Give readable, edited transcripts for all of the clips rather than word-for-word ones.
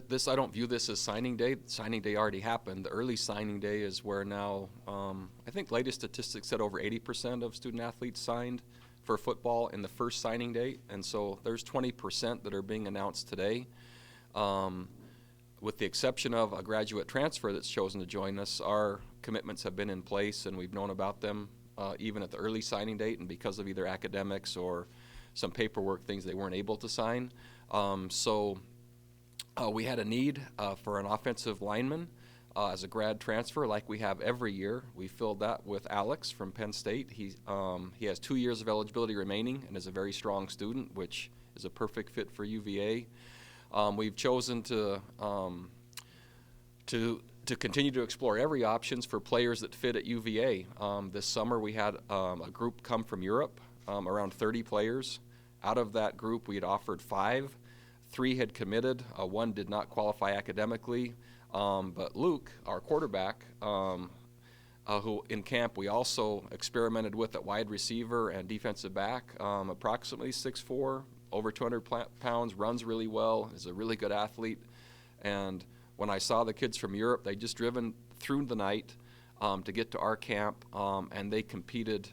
this I don't view this as signing day. Signing day already happened. The early signing day is where now, I think latest statistics said over 80% of student athletes signed for football in the first signing date, and so there's 20% that are being announced today. With the exception of a graduate transfer that's chosen to join us, our commitments have been in place and we've known about them even at the early signing date, and because of either academics or some paperwork things they weren't able to sign. We had a need for an offensive lineman as a grad transfer like we have every year. We filled that with Alex from Penn State. He has 2 years of eligibility remaining and is a very strong student, which is a perfect fit for UVA. We've chosen to continue to explore every options for players that fit at UVA. This summer we had a group come from Europe, around 30 players. Out of that group we had offered 5. 3 had committed, 1 did not qualify academically, but Luke, our quarterback, who in camp we also experimented with at wide receiver and defensive back, approximately 6'4", over 200 pounds, runs really well, is a really good athlete. And when I saw the kids from Europe, they'd just driven through the night to get to our camp, and they competed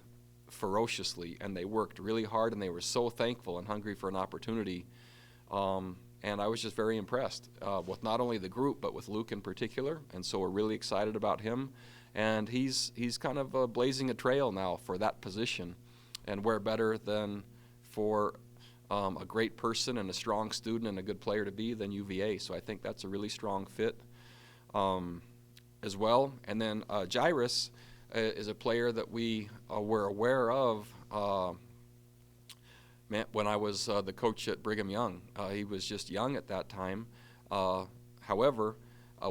ferociously, and they worked really hard, and they were so thankful and hungry for an opportunity. And I was just very impressed with not only the group, but with Luke in particular, and so we're really excited about him. And he's kind of blazing a trail now for that position, and where better than for a great person and a strong student and a good player to be than UVA. So I think that's a really strong fit as well. And then Jairus is a player that we were aware of when I was the coach at Brigham Young. He was just young at that time. However,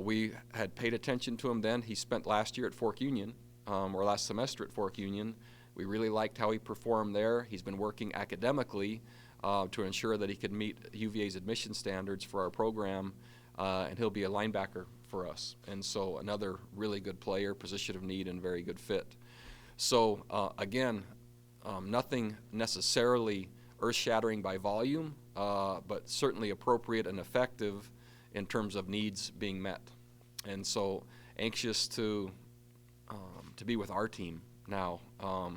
we had paid attention to him then. He spent last year at Fork Union, or last semester at Fork Union. We really liked how he performed there. He's been working academically to ensure that he could meet UVA's admission standards for our program, and he'll be a linebacker for us. And so another really good player, position of need, and very good fit. So again, nothing necessarily earth-shattering by volume, but certainly appropriate and effective in terms of needs being met. And so anxious to be with our team now.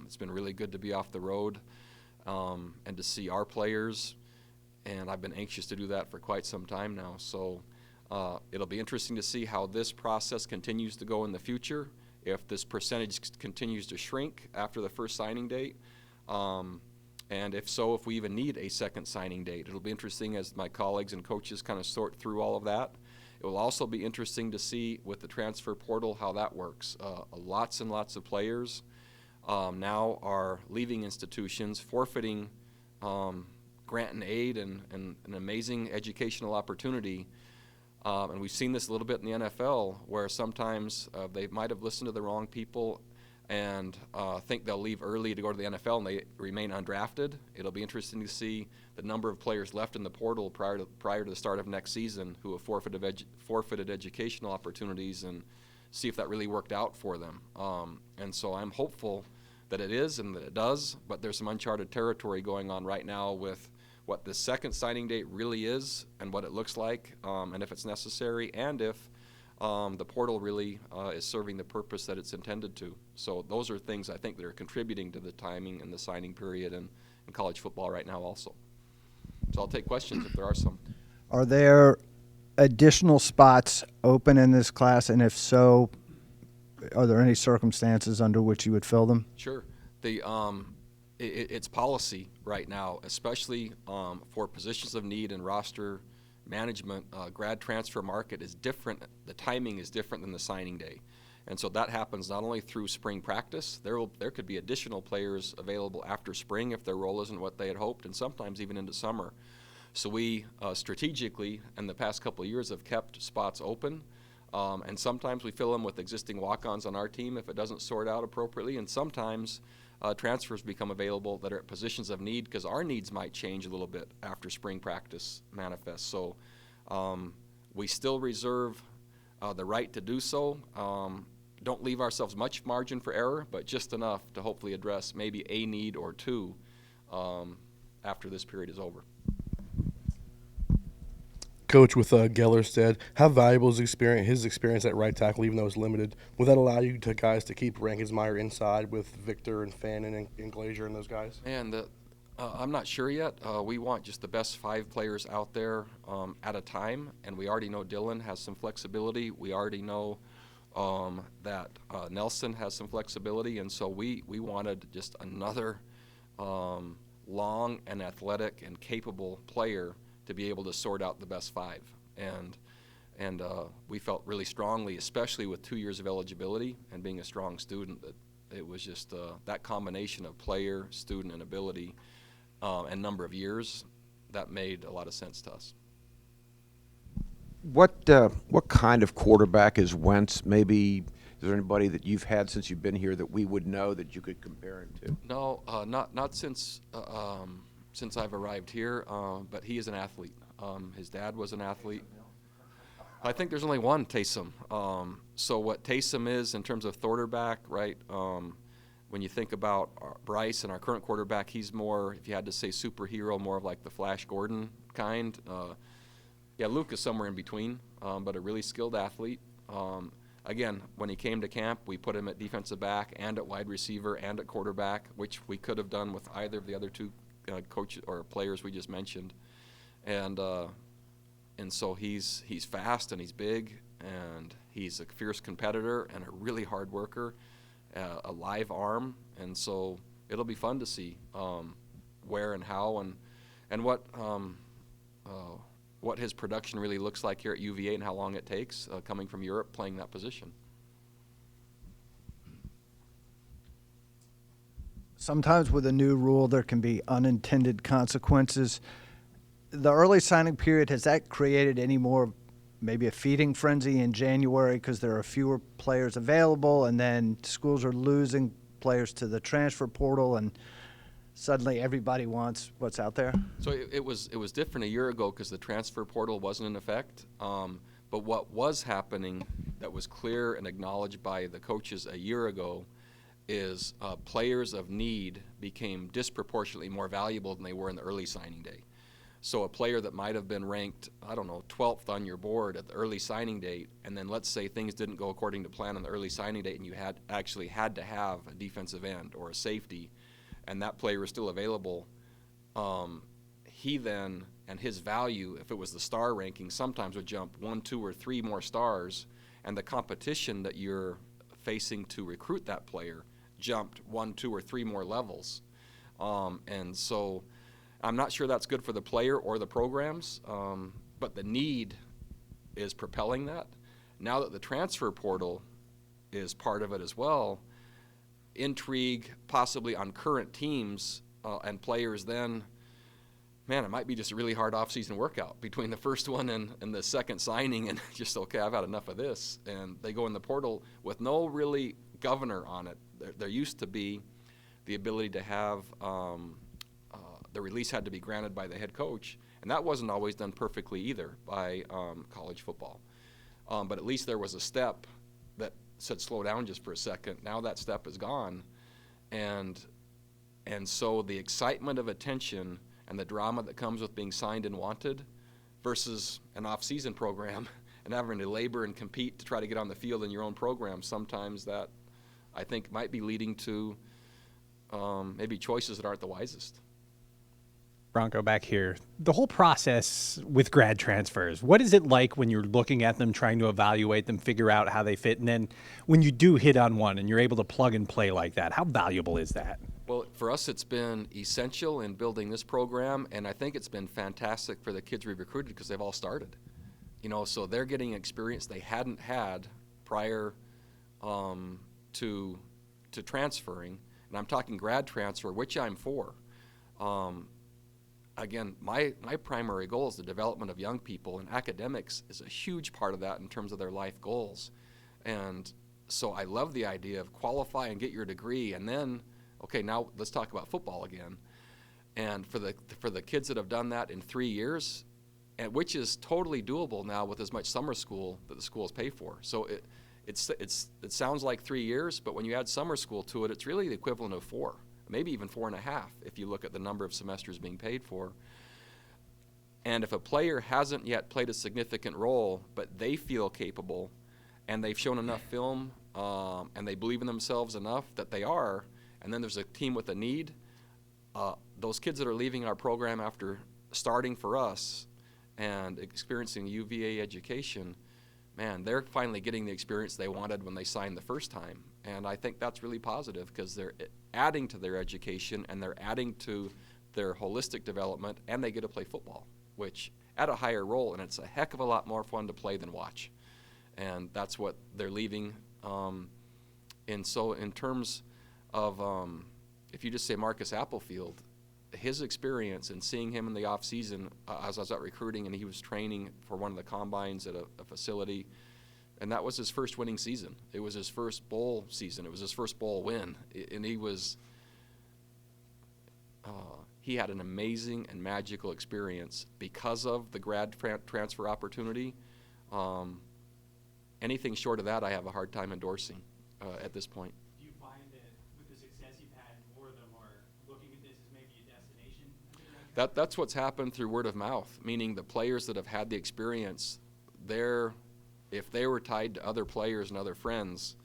It's been really good to be off the road and to see our players, and I've been anxious to do that for quite some time now. So it'll be interesting to see how this process continues to go in the future, if this percentage continues to shrink after the first signing date, and if so, if we even need a second signing date. It'll be interesting as my colleagues and coaches kind of sort through all of that. It will also be interesting to see with the transfer portal how that works. Lots and lots of players now are leaving institutions, forfeiting grant and aid and an amazing educational opportunity. And we've seen this a little bit in the NFL, where sometimes they might have listened to the wrong people and think they'll leave early to go to the NFL and they remain undrafted. It'll be interesting to see the number of players left in the portal prior to the start of next season who have forfeited educational opportunities, and see if that really worked out for them. And so I'm hopeful that it is and that it does, but there's some uncharted territory going on right now with what the second signing date really is and what it looks like, and if it's necessary, and if the portal really is serving the purpose that it's intended to. So those are things I think that are contributing to the timing and the signing period in college football right now also. So I'll take questions if there are some. Are there additional spots open in this class, and if so, are there any circumstances under which you would fill them? Sure. It's policy right now, especially for positions of need and roster management. Grad transfer market is different. The timing is different than the signing day. And so that happens not only through spring practice. There could be additional players available after spring if their role isn't what they had hoped, and sometimes even into summer. So we strategically, in the past couple of years, have kept spots open. And sometimes we fill them with existing walk-ons on our team if it doesn't sort out appropriately. And sometimes transfers become available that are at positions of need, because our needs might change a little bit after spring practice manifests. So we still reserve the right to do so. Don't leave ourselves much margin for error, but just enough to hopefully address maybe a need or two after this period is over. Coach, with Gellerstead, how valuable is his experience at right tackle, even though it's limited? Will that allow you guys to keep Rankins-Meyer inside with Victor and Fannin and Glazier and those guys? And I'm not sure yet. We want just the best 5 players out there at a time, and we already know Dylan has some flexibility. We already know that Nelson has some flexibility, and so we wanted just another long and athletic and capable player to be able to sort out the best 5. And we felt really strongly, especially with 2 years of eligibility and being a strong student, that it was just that combination of player, student, and ability and number of years that made a lot of sense to us. What kind of quarterback is Wentz? Maybe is there anybody that you've had since you've been here that we would know that you could compare him to? No, not since I've arrived here, but he is an athlete. His dad was an athlete. I think there's only one Taysom. So what Taysom is in terms of quarterback, right? When you think about Bryce and our current quarterback, he's more, if you had to say superhero, more of like the Flash Gordon kind. Yeah, Luke is somewhere in between, but a really skilled athlete. Again, when he came to camp, we put him at defensive back and at wide receiver and at quarterback, which we could have done with either of the other 2 coaches or players we just mentioned. And so he's fast and he's big and he's a fierce competitor and a really hard worker, a live arm, and so it'll be fun to see where and how and what his production really looks like here at UVA and how long it takes coming from Europe playing that position. Sometimes with a new rule, there can be unintended consequences. The early signing period, has that created any more, maybe a feeding frenzy in January because there are fewer players available and then schools are losing players to the transfer portal and suddenly everybody wants what's out there? So it was different a year ago because the transfer portal wasn't in effect. But what was happening that was clear and acknowledged by the coaches a year ago is players of need became disproportionately more valuable than they were in the early signing day. So a player that might have been ranked, 12th on your board at the early signing date, and then let's say things didn't go according to plan on the early signing date and you had to have a defensive end or a safety, and that player was still available, he then, and his value, if it was the star ranking, sometimes would jump 1, 2, or 3 more stars, and the competition that you're facing to recruit that player jumped 1, 2, or 3 more levels. And so I'm not sure that's good for the player or the programs, but the need is propelling that. Now that the transfer portal is part of it as well, intrigue possibly on current teams and players then, man, it might be just a really hard offseason workout between the first one and the second signing, and just, okay, I've had enough of this. And they go in the portal with no really governor on it. There used to be the ability to have the release had to be granted by the head coach, and that wasn't always done perfectly either by college football. But at least there was a step that said slow down just for a second. Now that step is gone, and so the excitement of attention and the drama that comes with being signed and wanted versus an off-season program and having to labor and compete to try to get on the field in your own program, sometimes that I think might be leading to maybe choices that aren't the wisest. Bronco, back here. The whole process with grad transfers, what is it like when you're looking at them, trying to evaluate them, figure out how they fit, and then when you do hit on one and you're able to plug and play like that, how valuable is that? Well, for us, it's been essential in building this program, and I think it's been fantastic for the kids we've recruited because they've all started. So they're getting experience they hadn't had prior to transferring, and I'm talking grad transfer, which I'm for. Again, my primary goal is the development of young people, and academics is a huge part of that in terms of their life goals. And so I love the idea of qualify and get your degree, and then, okay, now let's talk about football again. And for the kids that have done that in 3 years, and which is totally doable now with as much summer school that the schools pay for. So it sounds like 3 years, but when you add summer school to it, it's really the equivalent of 4. Maybe even 4.5 if you look at the number of semesters being paid for. And if a player hasn't yet played a significant role, but they feel capable, and they've shown enough film, and they believe in themselves enough that they are, and then there's a team with a need, those kids that are leaving our program after starting for us and experiencing UVA education, man, they're finally getting the experience they wanted when they signed the first time. And I think that's really positive because they're adding to their education and they're adding to their holistic development, and they get to play football, which at a higher role, and it's a heck of a lot more fun to play than watch. And that's what they're leaving. And so in terms of, if you just say Marcus Applefield, his experience and seeing him in the off season, as I was out recruiting, and he was training for one of the combines at a facility, and that was his first winning season. It was his first bowl season. It was his first bowl win, and he had an amazing and magical experience because of the grad transfer opportunity. Anything short of that, I have a hard time endorsing at this point. Do you find that with the success you've had, more of them are looking at this as maybe a destination? That's what's happened through word of mouth, meaning the players that have had the experience, if they were tied to other players and other friends,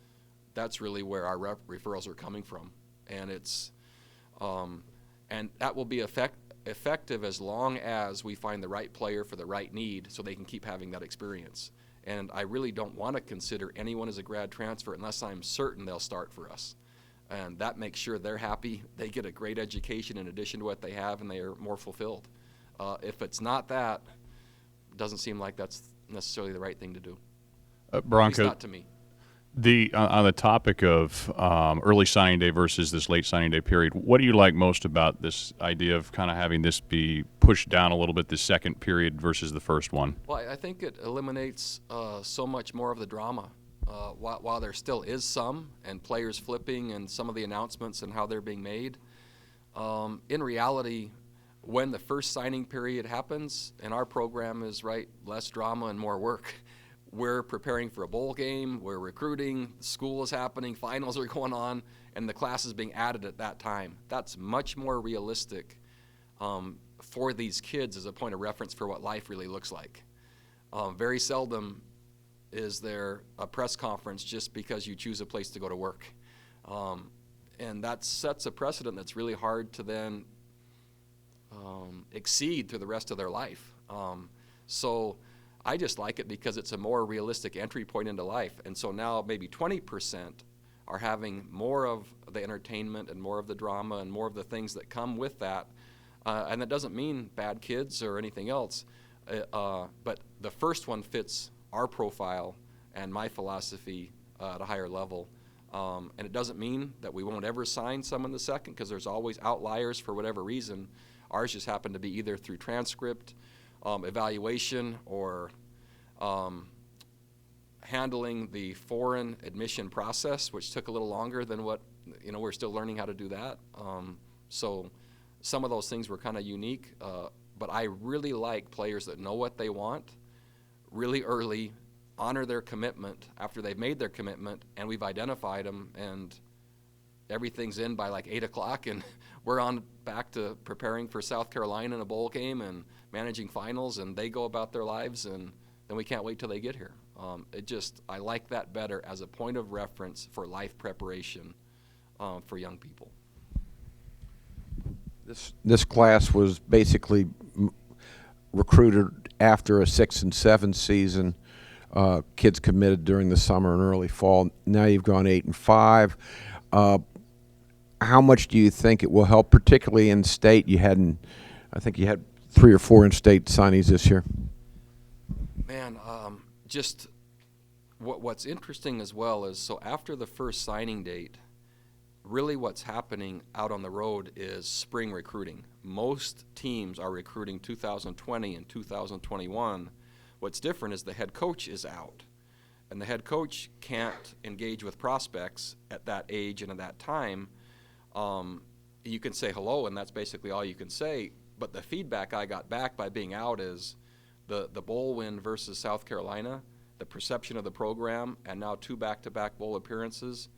that's really where our referrals are coming from. And and that will be effective as long as we find the right player for the right need so they can keep having that experience. And I really don't want to consider anyone as a grad transfer unless I'm certain they'll start for us. And that makes sure they're happy, they get a great education in addition to what they have, and they are more fulfilled. If it's not that, it doesn't seem like that's necessarily the right thing to do. Bronco, At least not to me. On the topic of early signing day versus this late signing day period, what do you like most about this idea of kind of having this be pushed down a little bit, the second period versus the first one? Well, I think it eliminates so much more of the drama. While there still is some, and players flipping and some of the announcements and how they're being made, in reality, when the first signing period happens, and our program is less drama and more work, we're preparing for a bowl game, we're recruiting, school is happening, finals are going on, and the class is being added at that time. That's much more realistic for these kids as a point of reference for what life really looks like. Very seldom is there a press conference just because you choose a place to go to work. And that sets a precedent that's really hard to then exceed through the rest of their life. So I just like it because it's a more realistic entry point into life. And so now maybe 20% are having more of the entertainment and more of the drama and more of the things that come with that. And that doesn't mean bad kids or anything else. But the first one fits our profile and my philosophy at a higher level. And it doesn't mean that we won't ever sign someone the second, because there's always outliers for whatever reason. Ours just happened to be either through transcript, evaluation, or handling the foreign admission process, which took a little longer than what, we're still learning how to do that. So some of those things were kind of unique, but I really like players that know what they want really early, honor their commitment after they've made their commitment, and we've identified them, and everything's in by like 8 o'clock, and we're on back to preparing for South Carolina in a bowl game and managing finals, and they go about their lives, and then we can't wait till they get here. I like that better as a point of reference for life preparation for young people. This class was basically recruited after a 6 and 7 season. Kids committed during the summer and early fall. Now you've gone 8 and 5. How much do you think it will help, particularly in state? I think you had 3 or 4 in-state signees this year. Man, just what's interesting as well is, so after the first signing date, really what's happening out on the road is spring recruiting. Most teams are recruiting 2020 and 2021. What's different is the head coach is out, and the head coach can't engage with prospects at that age and at that time. You can say hello, and that's basically all you can say, but the feedback I got back by being out is the bowl win versus South Carolina, the perception of the program, and now 2 back-to-back bowl appearances,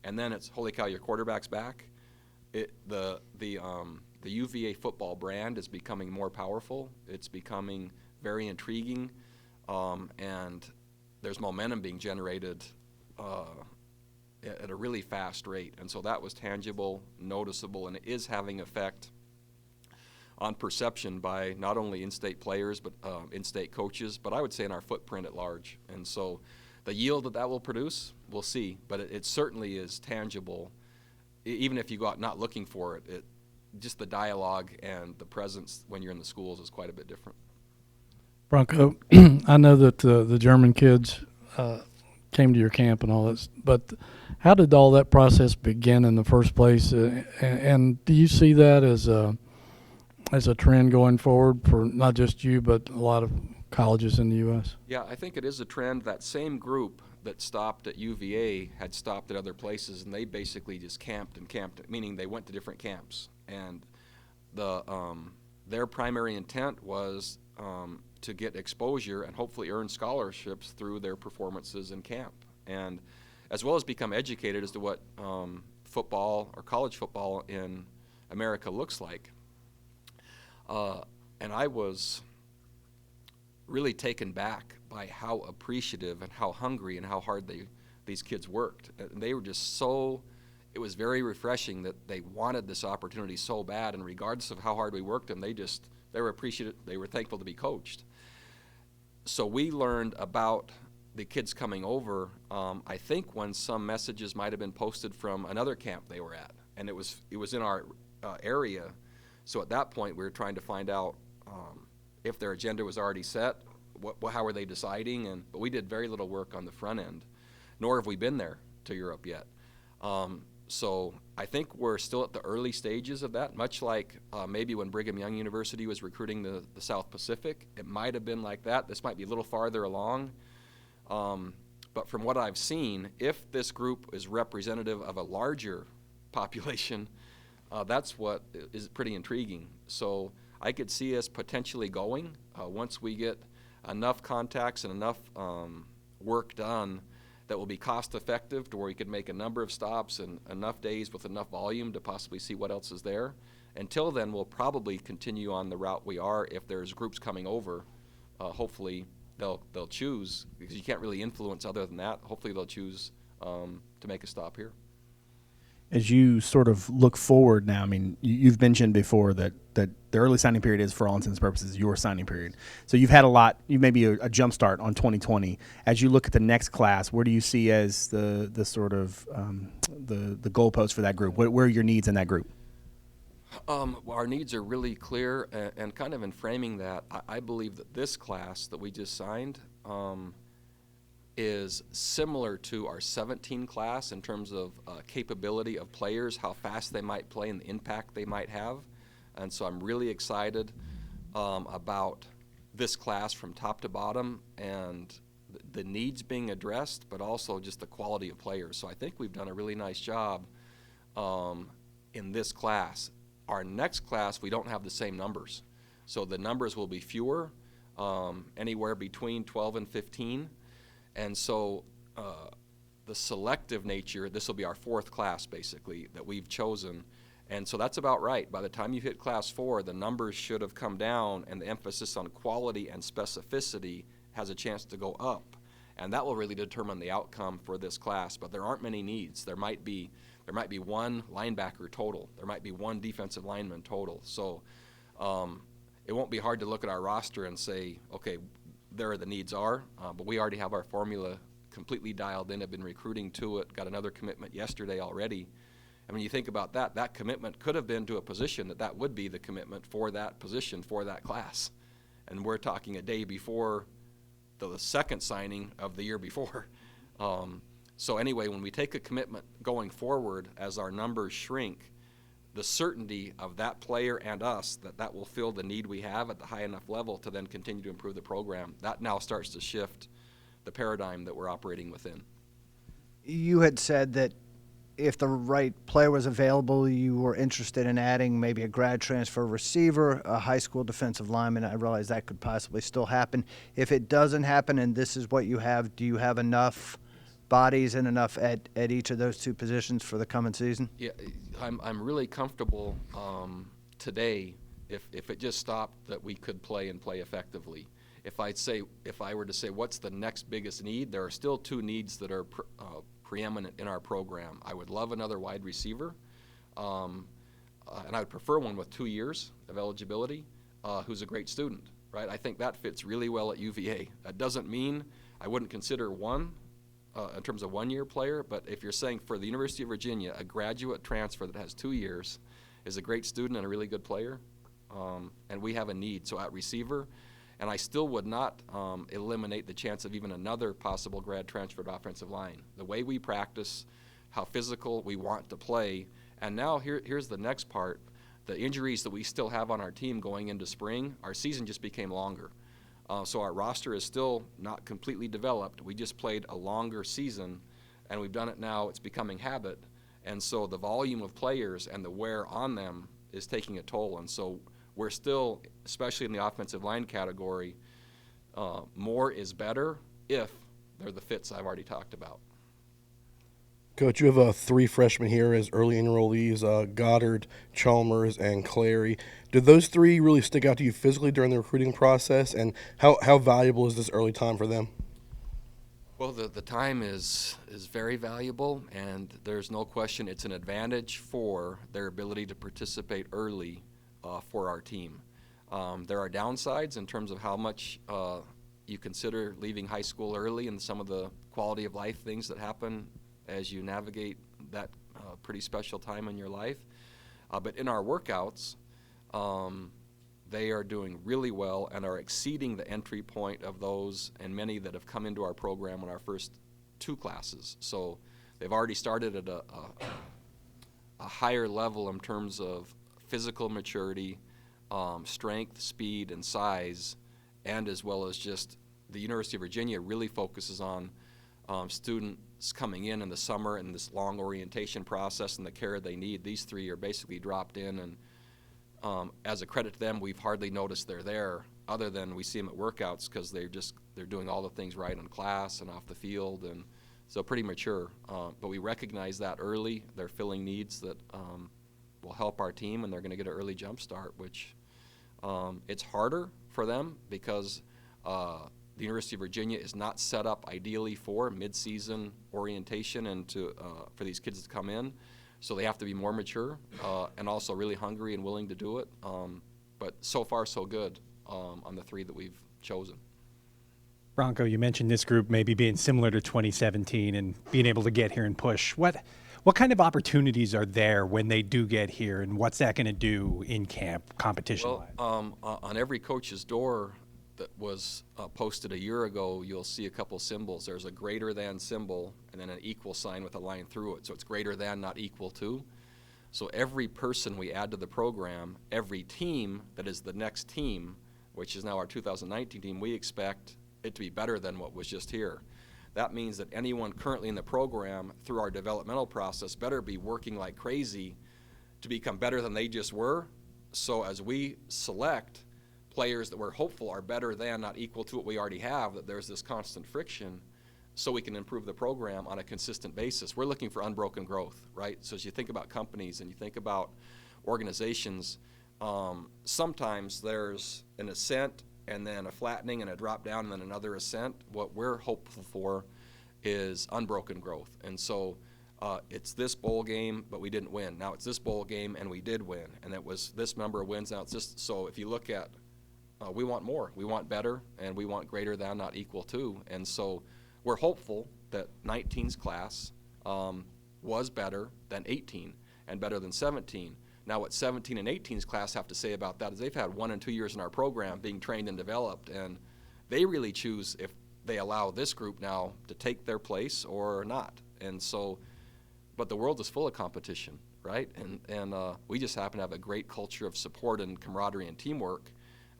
and then it's, holy cow, your quarterback's back. The the UVA football brand is becoming more powerful. It's becoming very intriguing, and there's momentum being generated at a really fast rate. And so that was tangible, noticeable, and it is having effect on perception by not only in-state players but in-state coaches, but I would say in our footprint at large. And so the yield that will produce, we'll see, but it certainly is tangible. Even if you go out not looking for it, just the dialogue and the presence when you're in the schools is quite a bit different. Bronco, I know that the German kids came to your camp and all this, but how did all that process begin in the first place? And do you see that as a trend going forward for not just you, but a lot of colleges in the U.S.? Yeah, I think it is a trend. That same group that stopped at UVA had stopped at other places, and they basically just camped, meaning they went to different camps. And their primary intent was to get exposure and hopefully earn scholarships through their performances in camp, and as well as become educated as to what football or college football in America looks like. And I was really taken back by how appreciative and how hungry and how hard these kids worked. And they were just it was very refreshing that they wanted this opportunity so bad, and regardless of how hard we worked them, they were appreciative, they were thankful to be coached. So we learned about the kids coming over, I think when some messages might have been posted from another camp they were at, and it was in our area. So at that point, we were trying to find out if their agenda was already set, how were they deciding, but we did very little work on the front end, nor have we been there to Europe yet. So I think we're still at the early stages of that, much like maybe when Brigham Young University was recruiting the South Pacific. It might have been like that. This might be a little farther along. But from what I've seen, if this group is representative of a larger population, that's what is pretty intriguing. So I could see us potentially going once we get enough contacts and enough work done that will be cost effective to where we could make a number of stops and enough days with enough volume to possibly see what else is there. Until then, we'll probably continue on the route we are. If there's groups coming over, hopefully they'll choose, because you can't really influence other than that. Hopefully they'll choose to make a stop here. As you sort of look forward now, I mean, you've mentioned before that the early signing period is, for all intents and purposes, your signing period. So you've had you maybe a jump start on 2020. As you look at the next class, where do you see as the sort of the goalpost for that group? Where are your needs in that group? Our needs are really clear, and kind of in framing that, I believe that this class that we just signed is similar to our 17 class in terms of capability of players, how fast they might play, and the impact they might have. And so I'm really excited about this class from top to bottom, and the needs being addressed, but also just the quality of players. So I think we've done a really nice job in this class. Our next class, we don't have the same numbers. So the numbers will be fewer, anywhere between 12 and 15. And so the selective nature, this will be our fourth class basically that we've chosen. And so that's about right. By the time you hit class 4, the numbers should have come down, and the emphasis on quality and specificity has a chance to go up. And that will really determine the outcome for this class. But there aren't many needs. There might be one linebacker total. There might be one defensive lineman total. So it won't be hard to look at our roster and say, okay, there the needs are, but we already have our formula completely dialed in, have been recruiting to it, got another commitment yesterday already. And when you think about that, that commitment could have been to a position that would be the commitment for that position for that class. And we're talking a day before the second signing of the year before. So anyway, when we take a commitment going forward as our numbers shrink, the certainty of that player and us that will fill the need we have at the high enough level to then continue to improve the program, that now starts to shift the paradigm that we're operating within. You had said that if the right player was available, you were interested in adding maybe a grad transfer receiver, a high school defensive lineman. I realize that could possibly still happen. If it doesn't happen and this is what you have, do you have enough bodies and enough at each of those two positions for the coming season? Yeah, I'm really comfortable today, if it just stopped, that we could play and play effectively. If I were to say what's the next biggest need, there are still two needs that are preeminent in our program. I would love another wide receiver, and I would prefer one with 2 years of eligibility, who's a great student, right? I think that fits really well at UVA. That doesn't mean I wouldn't consider one in terms of one-year player, but if you're saying for the University of Virginia, a graduate transfer that has 2 years is a great student and a really good player, and we have a need. So at receiver, and I still would not eliminate the chance of even another possible grad transfer to offensive line. The way we practice, how physical we want to play, and now here's the next part. The injuries that we still have on our team going into spring, our season just became longer. So our roster is still not completely developed. We just played a longer season, and we've done it now. It's becoming habit. And so the volume of players and the wear on them is taking a toll. And so we're still, especially in the offensive line category, more is better if they're the fits I've already talked about. Coach, you have 3 freshmen here as early enrollees, Goddard, Chalmers, and Clary. Did those 3 really stick out to you physically during the recruiting process, and how valuable is this early time for them? Well, the time is very valuable, and there's no question it's an advantage for their ability to participate early for our team. There are downsides in terms of how much you consider leaving high school early and some of the quality of life things that happen as you navigate that pretty special time in your life. But in our workouts, they are doing really well and are exceeding the entry point of those and many that have come into our program in our first 2 classes. So they've already started at a higher level in terms of physical maturity, strength, speed, and size, and as well as just the University of Virginia really focuses on students coming in the summer and this long orientation process and the care they need. These 3 are basically dropped in, and as a credit to them, we've hardly noticed they're there, other than we see them at workouts because they're doing all the things right in class and off the field, and so pretty mature. But we recognize that early. They're filling needs that will help our team, and they're going to get an early jump start, which it's harder for them because the University of Virginia is not set up ideally for mid-season orientation and for these kids to come in. So they have to be more mature and also really hungry and willing to do it. But so far, so good on the 3 that we've chosen. Bronco, you mentioned this group maybe being similar to 2017 and being able to get here and push. What kind of opportunities are there when they do get here, and what's that going to do in camp competition-wise? Well, on every coach's door that was posted a year ago, you'll see a couple symbols. There's a greater than symbol and then an equal sign with a line through it. So it's greater than, not equal to. So every person we add to the program, every team that is the next team, which is now our 2019 team, we expect it to be better than what was just here. That means that anyone currently in the program through our developmental process better be working like crazy to become better than they just were. So as we select players that we're hopeful are better than, not equal to what we already have, that there's this constant friction so we can improve the program on a consistent basis. We're looking for unbroken growth, right? So as you think about companies and you think about organizations, sometimes there's an ascent and then a flattening and a drop down and then another ascent. What we're hopeful for is unbroken growth. And so it's this bowl game, but we didn't win. Now it's this bowl game and we did win. And it was this number of wins. Now it's this. So if you look at we want more, we want better, and we want greater than, not equal to. And so we're hopeful that 19's class was better than 18 and better than 17. Now what 17 and 18's class have to say about that is they've had 1 and 2 years in our program being trained and developed, and they really choose if they allow this group now to take their place or not. And so, but the world is full of competition, right? And we just happen to have a great culture of support and camaraderie and teamwork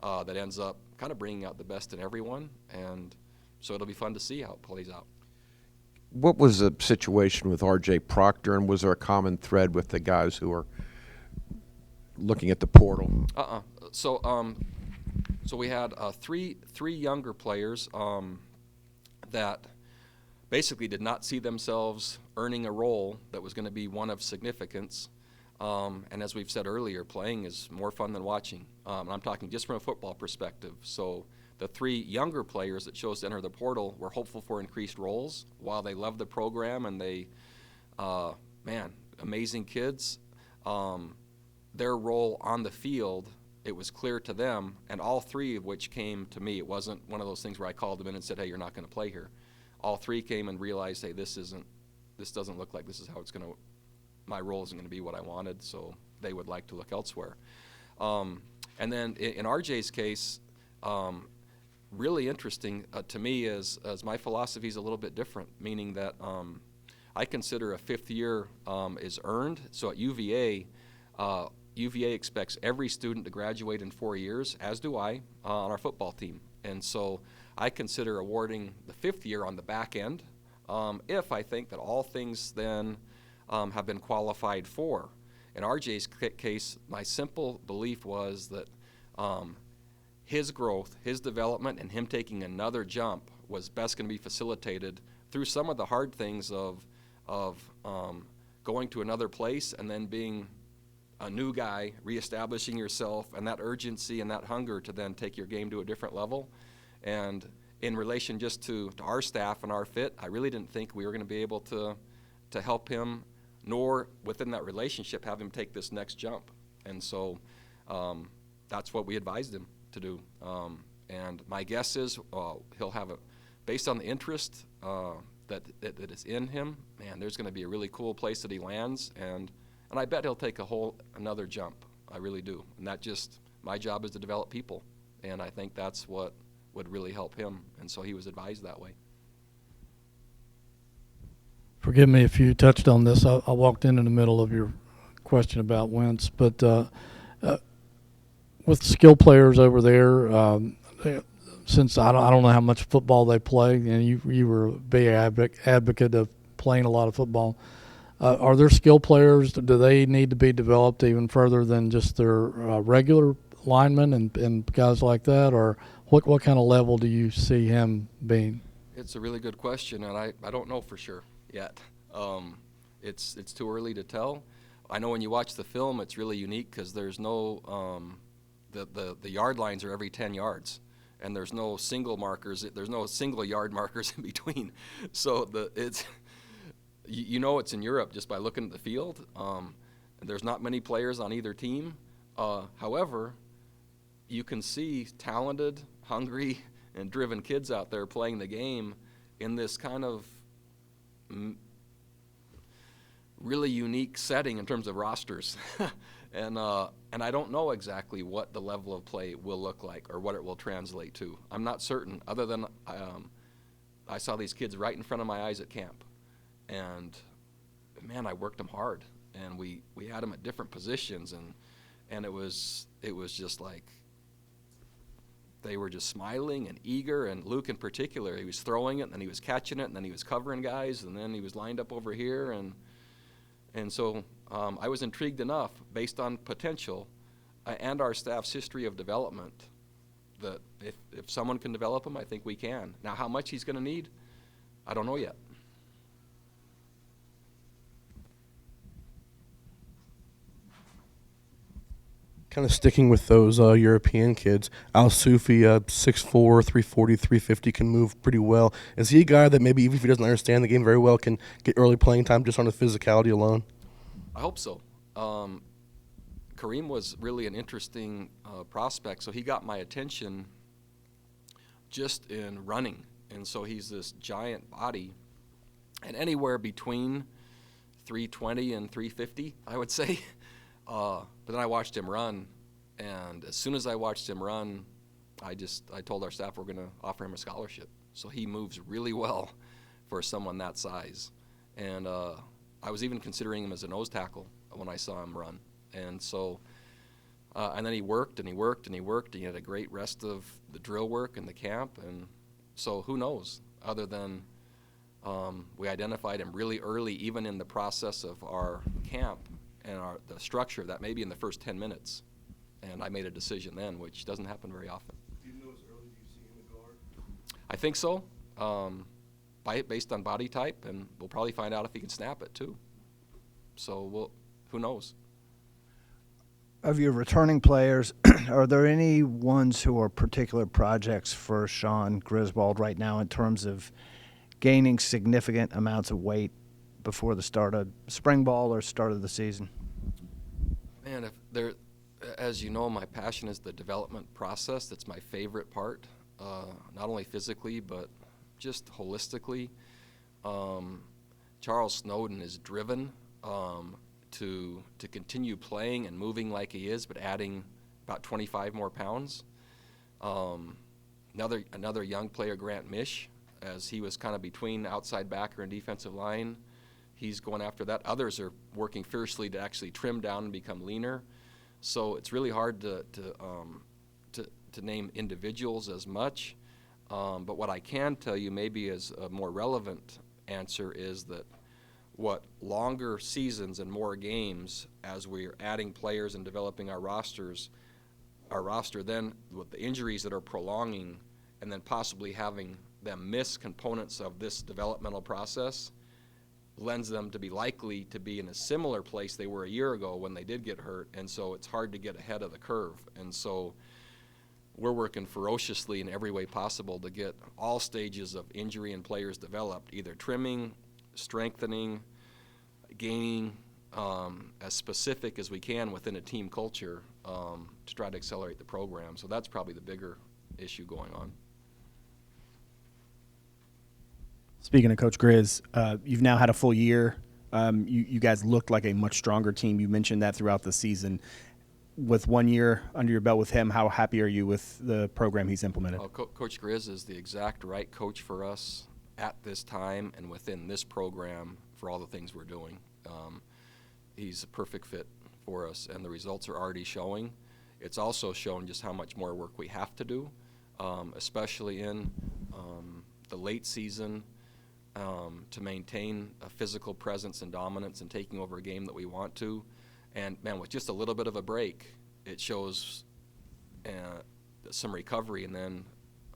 that ends up kind of bringing out the best in everyone, and so it'll be fun to see how it plays out. What was the situation with R.J. Proctor, and was there a common thread with the guys who were looking at the portal? So we had three younger players that basically did not see themselves earning a role that was going to be one of significance. And as we've said earlier, playing is more fun than watching. And I'm talking just from a football perspective. So the 3 younger players that chose to enter the portal were hopeful for increased roles. While they love the program and they, amazing kids, their role on the field, it was clear to them, and all 3 of which came to me. It wasn't one of those things where I called them in and said, hey, you're not going to play here. All 3 came and realized, hey, this doesn't look like this is how it's going to, my role isn't going to be what I wanted, so they would like to look elsewhere. And then in RJ's case, really interesting to me is my philosophy is a little bit different, meaning that I consider a 5th year is earned. So at UVA, UVA expects every student to graduate in 4 years, as do I, on our football team. And so I consider awarding the 5th year on the back end if I think that all things then have been qualified for. In RJ's case, my simple belief was that his growth, his development, and him taking another jump was best going to be facilitated through some of the hard things of going to another place and then being a new guy, reestablishing yourself, and that urgency and that hunger to then take your game to a different level. And in relation just to our staff and our fit, I really didn't think we were going to be able to help him, nor within that relationship have him take this next jump. And so that's what we advised him to do. And my guess is he'll have based on the interest that is in him, man, there's going to be a really cool place that he lands, and I bet he'll take another jump. I really do. And my job is to develop people, and I think that's what would really help him, and so he was advised that way. Forgive me if you touched on this. I walked in the middle of your question about Wentz, but with skill players over there, since I don't know how much football they play, and you were a big advocate of playing a lot of football, are there skill players? Do they need to be developed even further than just their regular linemen and guys like that, or what kind of level do you see him being? It's a really good question, and I don't know for sure yet. It's too early to tell. I know when you watch the film, it's really unique because there's no the yard lines are every 10 yards, and there's no single markers. There's no single yard markers in between. So it's it's in Europe just by looking at the field. There's not many players on either team. However, you can see talented, hungry, and driven kids out there playing the game in this kind of really unique setting in terms of rosters. And I don't know exactly what the level of play will look like or what it will translate to. I'm not certain, other than I saw these kids right in front of my eyes at camp. And, man, I worked them hard. And we had them at different positions, and it was just like they were just smiling and eager, and Luke in particular, he was throwing it, and then he was catching it, and then he was covering guys, and then he was lined up over here, and so I was intrigued enough, based on potential and our staff's history of development, that if someone can develop him, I think we can. Now, how much he's going to need, I don't know yet. Kind of sticking with those European kids, Al Sufi, 6'4", 340, 350, can move pretty well. Is he a guy that maybe even if he doesn't understand the game very well can get early playing time just on his physicality alone? I hope so. Kareem was really an interesting prospect, so he got my attention just in running. And so he's this giant body, and anywhere between 320 and 350, I would say. But then I watched him run, and as soon as I watched him run, I told our staff we're going to offer him a scholarship. So he moves really well for someone that size. And I was even considering him as a nose tackle when I saw him run. And so, and then he worked and he worked and he worked. And he had a great rest of the drill work and the camp. And so who knows, other than we identified him really early, even in the process of our camp and the structure, that maybe in the first 10 minutes. And I made a decision then, which doesn't happen very often. Do you know as early as you see him in guard? I think so, based on body type, and we'll probably find out if he can snap it too. So who knows? Of your returning players, are there any ones who are particular projects for Sean Griswold right now in terms of gaining significant amounts of weight before the start of spring ball or start of the season? Man, if there, as you know, my passion is the development process. That's my favorite part, not only physically but just holistically. Charles Snowden is driven to continue playing and moving like he is, but adding about 25 more pounds. Another young player, Grant Mish, as he was kind of between outside backer and defensive line. He's going after that. Others are working fiercely to actually trim down and become leaner. So it's really hard to name individuals as much. But what I can tell you maybe is a more relevant answer is that what longer seasons and more games as we're adding players and developing our roster, then with the injuries that are prolonging and then possibly having them miss components of this developmental process lends them to be likely to be in a similar place they were a year ago when they did get hurt, and so it's hard to get ahead of the curve. And so we're working ferociously in every way possible to get all stages of injury and players developed, either trimming, strengthening, gaining, as specific as we can within a team culture to try to accelerate the program. So that's probably the bigger issue going on. Speaking of Coach Grizz, you've now had a full year. You guys looked like a much stronger team. You mentioned that throughout the season. With 1 year under your belt with him, how happy are you with the program he's implemented? Coach Grizz is the exact right coach for us at this time and within this program for all the things we're doing. He's a perfect fit for us, and the results are already showing. It's also shown just how much more work we have to do, especially in the late season, to maintain a physical presence and dominance and taking over a game that we want to. And, man, with just a little bit of a break, it shows some recovery. And then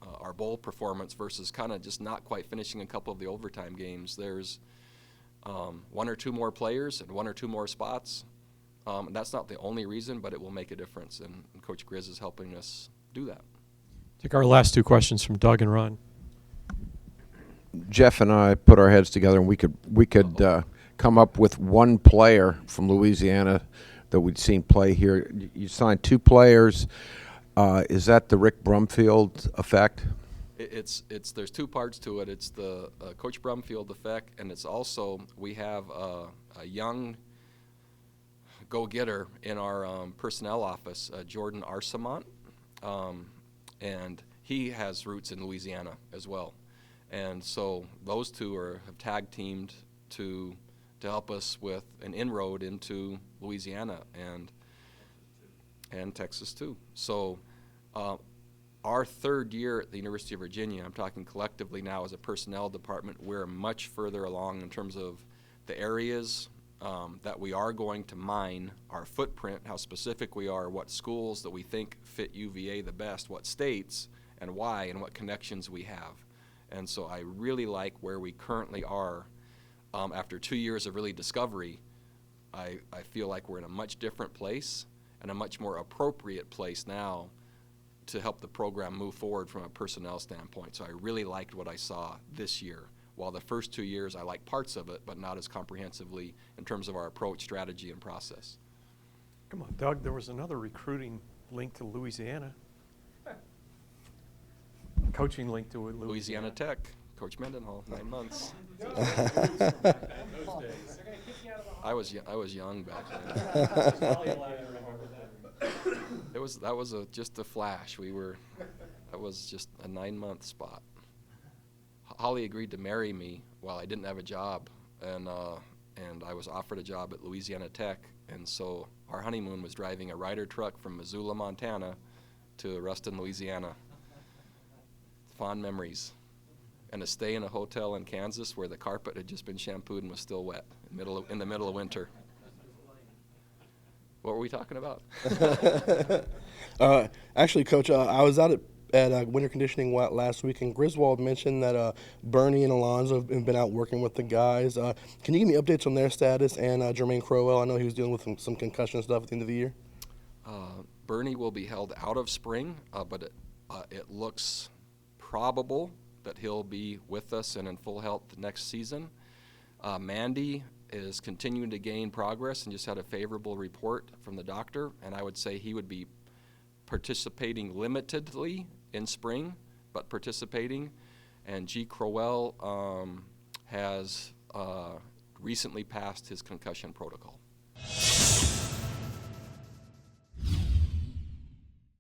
our bowl performance versus kind of just not quite finishing a couple of the overtime games, there's one or two more players and one or two more spots. And that's not the only reason, but it will make a difference. And Coach Grizz is helping us do that. Take our last two questions from Doug and Ron. Jeff and I put our heads together, and we could come up with one player from Louisiana that we'd seen play here. You signed two players. Is that the Rick Brumfield effect? There's two parts to it. It's the Coach Brumfield effect, and it's also we have a young go-getter in our personnel office, Jordan Arsamont, and he has roots in Louisiana as well. And so those two have tag teamed to help us with an inroad into Louisiana and Texas too. So our third year at the University of Virginia, I'm talking collectively now as a personnel department, we're much further along in terms of the areas that we are going to mine, our footprint, how specific we are, what schools that we think fit UVA the best, what states and why, and what connections we have. And so I really like where we currently are. After 2 years of really discovery, I feel like we're in a much different place and a much more appropriate place now to help the program move forward from a personnel standpoint. So I really liked what I saw this year. While the first 2 years I liked parts of it, but not as comprehensively in terms of our approach, strategy, and process. Come on, Doug, there was another recruiting link to Louisiana. Coaching link to Louisiana Tech, Coach Mendenhall, 9 months. I was young back then. That was just a flash. That was just a 9-month spot. Holly agreed to marry me while I didn't have a job, and I was offered a job at Louisiana Tech, and so our honeymoon was driving a Ryder truck from Missoula, Montana, to Ruston, Louisiana. Fond memories. And a stay in a hotel in Kansas where the carpet had just been shampooed and was still wet in the middle of winter. What were we talking about? Actually, Coach, I was out at winter conditioning last week, and Griswold mentioned that Bernie and Alonzo have been out working with the guys. Can you give me updates on their status and Jermaine Crowell? I know he was dealing with some concussion stuff at the end of the year. Bernie will be held out of spring, but it looks probable that he'll be with us and in full health next season. Mandy is continuing to gain progress and just had a favorable report from the doctor, and I would say he would be participating limitedly in spring, but participating. And G. Crowell has recently passed his concussion protocol.